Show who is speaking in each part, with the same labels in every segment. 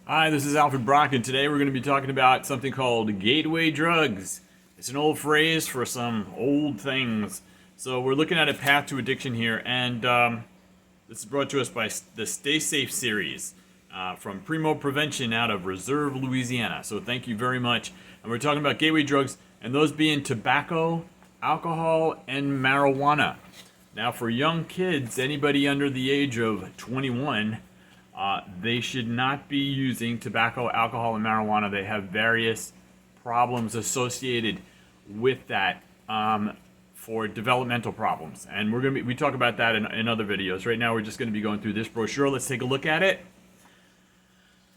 Speaker 1: Hi, this is Alfred Brock, and today we're going to be talking about something called gateway drugs. It's an old phrase for some old things. So we're looking at a path to addiction here, and this is brought to us by the Stay Safe series from Primo Prevention out of Reserve, Louisiana. So thank you very much. And we're talking about gateway drugs, and those being tobacco, alcohol, and marijuana. Now, for young kids, anybody under the age of 21, they should not be using tobacco, alcohol, and marijuana. They have various problems associated with that for developmental problems, and we talk about that in other videos. Right now, we're just going to be going through this brochure. Let's take a look at it.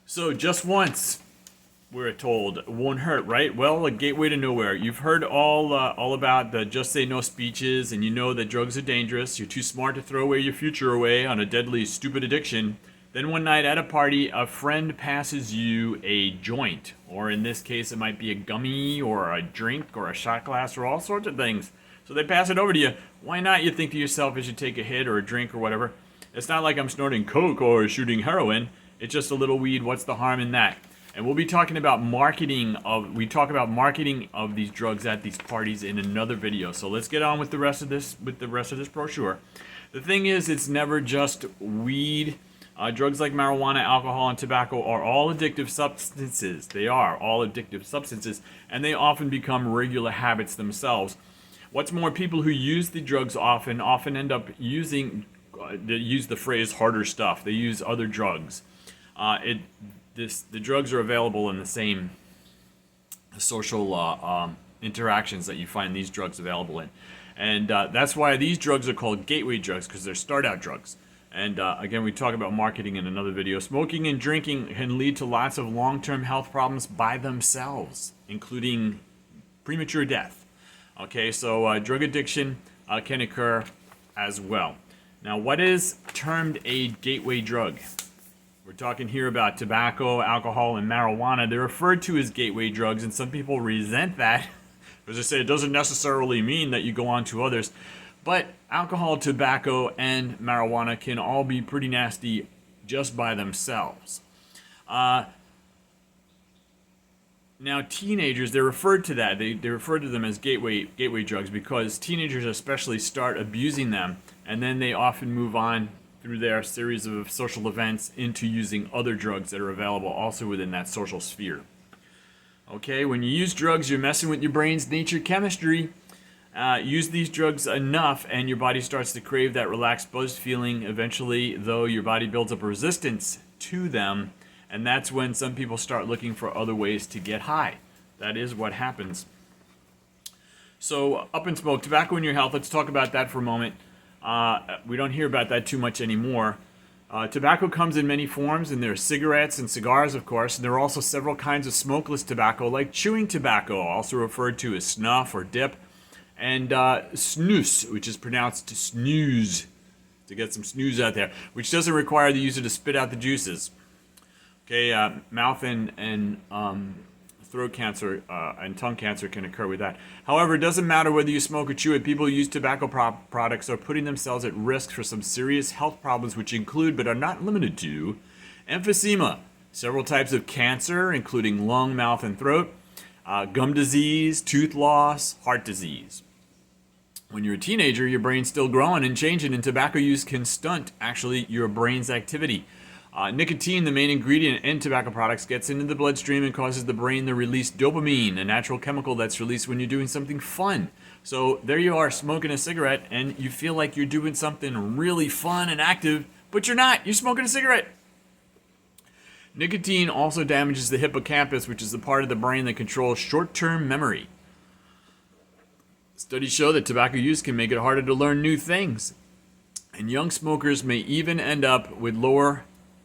Speaker 1: So, just once, we're told, won't hurt, right? Well, a gateway to nowhere. You've heard all about the just say no speeches, and you know that drugs are dangerous. You're too smart to throw away your future away on a deadly, stupid addiction. Then one night at a party, a friend passes you a joint, or in this case, it might be a gummy, or a drink, or a shot glass, or all sorts of things. So they pass it over to you. Why not? You think to yourself, you should take a hit or a drink or whatever. It's not like I'm snorting coke or shooting heroin. It's just a little weed. What's the harm in that? And we'll be talking about marketing of these drugs at these parties in another video. So let's get on with the rest of this brochure. The thing is, it's never just weed. Drugs like marijuana, alcohol, and tobacco are all addictive substances. They are all addictive substances, and they often become regular habits themselves. What's more, people who use the drugs often end up using, they use the phrase harder stuff. They use other drugs. The drugs are available in the same social interactions that you find these drugs available in. And that's why these drugs are called gateway drugs, because they're start-out drugs. And again, we talk about marketing in another video. Smoking and drinking can lead to lots of long-term health problems by themselves, including premature death. Okay, so drug addiction can occur as well. Now, what is termed a gateway drug? We're talking here about tobacco, alcohol, and marijuana. They're referred to as gateway drugs, and some people resent that. As I say, it doesn't necessarily mean that you go on to others. But alcohol, tobacco, and marijuana can all be pretty nasty just by themselves. Now, teenagers, they're referred to that. They refer to them as gateway drugs because teenagers especially start abusing them, and then they often move on through their series of social events into using other drugs that are available also within that social sphere. Okay, when you use drugs, you're messing with your brain's nature chemistry. Use these drugs enough and your body starts to crave that relaxed, buzzed feeling. Eventually, though, your body builds up resistance to them, and that's when some people start looking for other ways to get high. That is what happens. So, up in smoke, tobacco in your health, let's talk about that for a moment. We don't hear about that too much anymore. Tobacco comes in many forms, and there are cigarettes and cigars, of course, and there are also several kinds of smokeless tobacco, like chewing tobacco, also referred to as snuff or dip, and snus, which is pronounced snooze, to get some snooze out there, which doesn't require the user to spit out the juices. Okay, mouth and throat cancer and tongue cancer can occur with that. However, it doesn't matter whether you smoke or chew it. People who use tobacco products are putting themselves at risk for some serious health problems, which include, but are not limited to, emphysema, several types of cancer, including lung, mouth, and throat, gum disease, tooth loss, heart disease. When you're a teenager, your brain's still growing and changing, and tobacco use can stunt, actually, your brain's activity. Nicotine, the main ingredient in tobacco products, gets into the bloodstream and causes the brain to release dopamine, a natural chemical that's released when you're doing something fun. So there you are, smoking a cigarette, and you feel like you're doing something really fun and active, but you're not. You're smoking a cigarette. Nicotine also damages the hippocampus, which is the part of the brain that controls short-term memory. Studies show that tobacco use can make it harder to learn new things, and young smokers may even end up with lower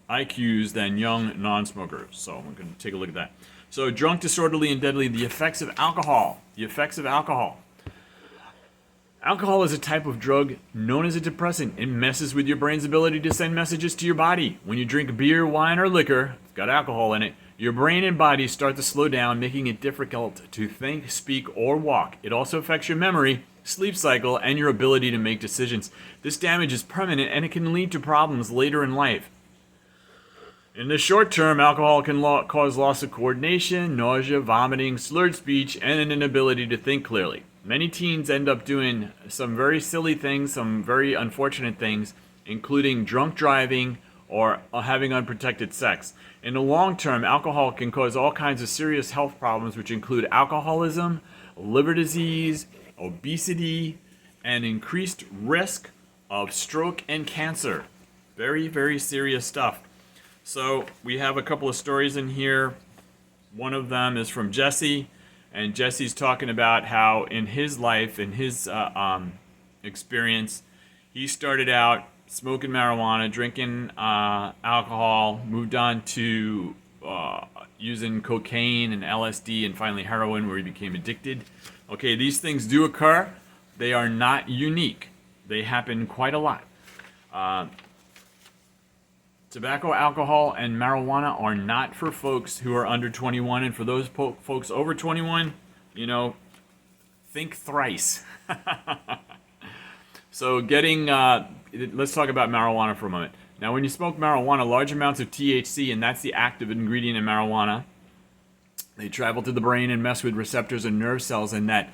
Speaker 1: IQs than young non-smokers. So we're going to take a look at that. So drunk, disorderly, and deadly, the effects of alcohol. The effects of alcohol. Alcohol is a type of drug known as a depressant. It messes with your brain's ability to send messages to your body. When you drink beer, wine, or liquor, it's got alcohol in it, your brain and body start to slow down, making it difficult to think, speak, or walk. It also affects your memory, sleep cycle, and your ability to make decisions. This damage is permanent, and it can lead to problems later in life. In the short term, alcohol can cause loss of coordination, nausea, vomiting, slurred speech, and an inability to think clearly. Many teens end up doing some very silly things, some very unfortunate things, including drunk driving or having unprotected sex. In the long term, alcohol can cause all kinds of serious health problems, which include alcoholism, liver disease, obesity, and increased risk of stroke and cancer. Very, very serious stuff. So we have a couple of stories in here. One of them is from Jesse, and Jesse's talking about how in his life, in his experience, he started out smoking marijuana, drinking alcohol, moved on to using cocaine and LSD, and finally heroin, where he became addicted. Okay, these things do occur. They are not unique. They happen quite a lot. Tobacco, alcohol, and marijuana are not for folks who are under 21, and for those folks over 21, think thrice. So let's talk about marijuana for a moment. Now, when you smoke marijuana, large amounts of THC, and that's the active ingredient in marijuana, they travel to the brain and mess with receptors and nerve cells, and that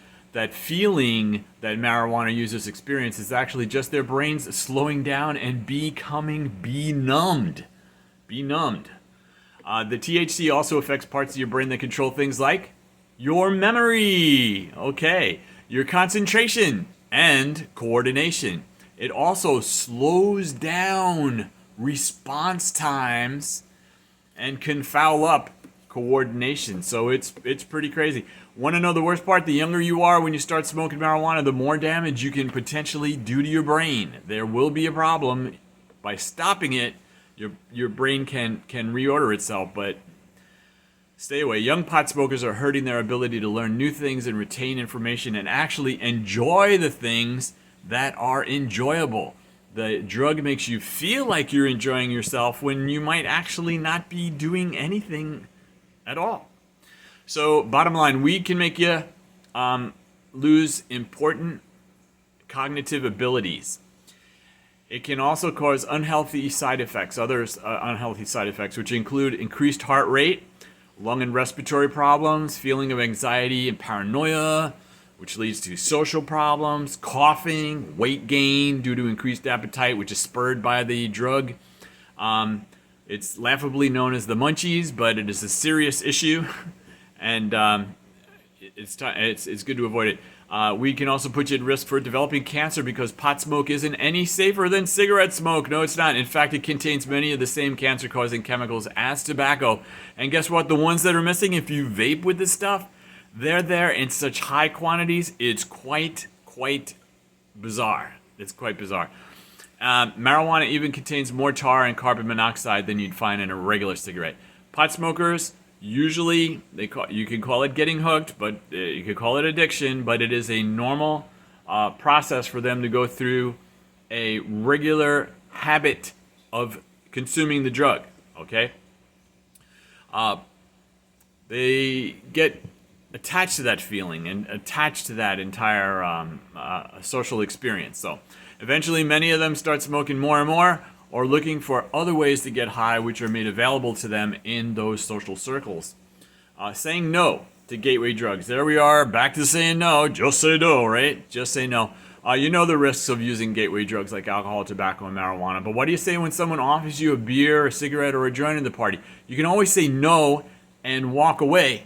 Speaker 1: feeling that marijuana users experience is actually just their brains slowing down and becoming benumbed. The THC also affects parts of your brain that control things like your memory, your concentration, and coordination. It also slows down response times and can foul up coordination. So it's pretty crazy. Want to know the worst part? The younger you are when you start smoking marijuana, the more damage you can potentially do to your brain. There will be a problem. By stopping it, your brain can reorder itself, but stay away. Young pot smokers are hurting their ability to learn new things and retain information and actually enjoy the things that are enjoyable. The drug makes you feel like you're enjoying yourself when you might actually not be doing anything at all. So, bottom line, weed can make you lose important cognitive abilities. It can also cause unhealthy side effects, which include increased heart rate, lung and respiratory problems, feeling of anxiety and paranoia, which leads to social problems, coughing, weight gain due to increased appetite, which is spurred by the drug. It's laughably known as the munchies, but it is a serious issue, and it's good to avoid it. Weed can also put you at risk for developing cancer because pot smoke isn't any safer than cigarette smoke. No, it's not. In fact, it contains many of the same cancer-causing chemicals as tobacco. And guess what? The ones that are missing, if you vape with this stuff, they're there in such high quantities, it's quite bizarre. It's quite bizarre. Marijuana even contains more tar and carbon monoxide than you'd find in a regular cigarette. Pot smokers, usually, you can call it getting hooked, but you could call it addiction, but it is a normal process for them to go through a regular habit of consuming the drug, okay? They get attached to that feeling and attached to that entire social experience. So eventually many of them start smoking more and more or looking for other ways to get high which are made available to them in those social circles. Saying no to gateway drugs. There we are, back to saying no. Just say no, right? Just say no. You know the risks of using gateway drugs like alcohol, tobacco, and marijuana. But what do you say when someone offers you a beer, a cigarette, or a joint in the party? You can always say no and walk away.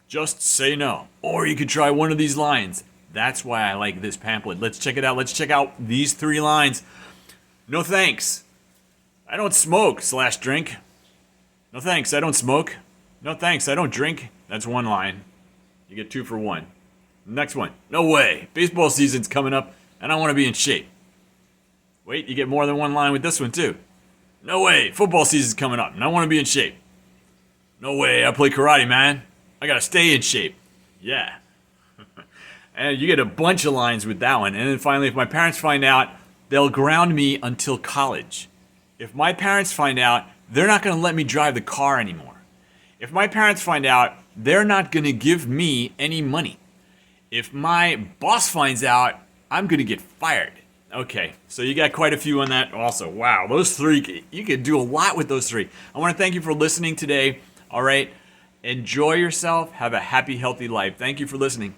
Speaker 1: Just say no. Or you could try one of these lines. That's why I like this pamphlet. Let's check it out. Let's check out these 3 lines. No thanks. I don't smoke / drink. No thanks. I don't smoke. No thanks. I don't drink. That's 1 line. You get 2 for 1. Next one. No way. Baseball season's coming up and I want to be in shape. Wait, you get more than 1 line with this one too. No way. Football season's coming up and I want to be in shape. No way. I play karate, man. I gotta stay in shape. Yeah. And you get a bunch of lines with that one. And then finally, if my parents find out, they'll ground me until college. If my parents find out, they're not gonna let me drive the car anymore. If my parents find out, they're not gonna give me any money. If my boss finds out, I'm gonna get fired. Okay, so you got quite a few on that also. Wow, those three, you could do a lot with those three. I want to thank you for listening today. All right, enjoy yourself. Have a happy, healthy life. Thank you for listening.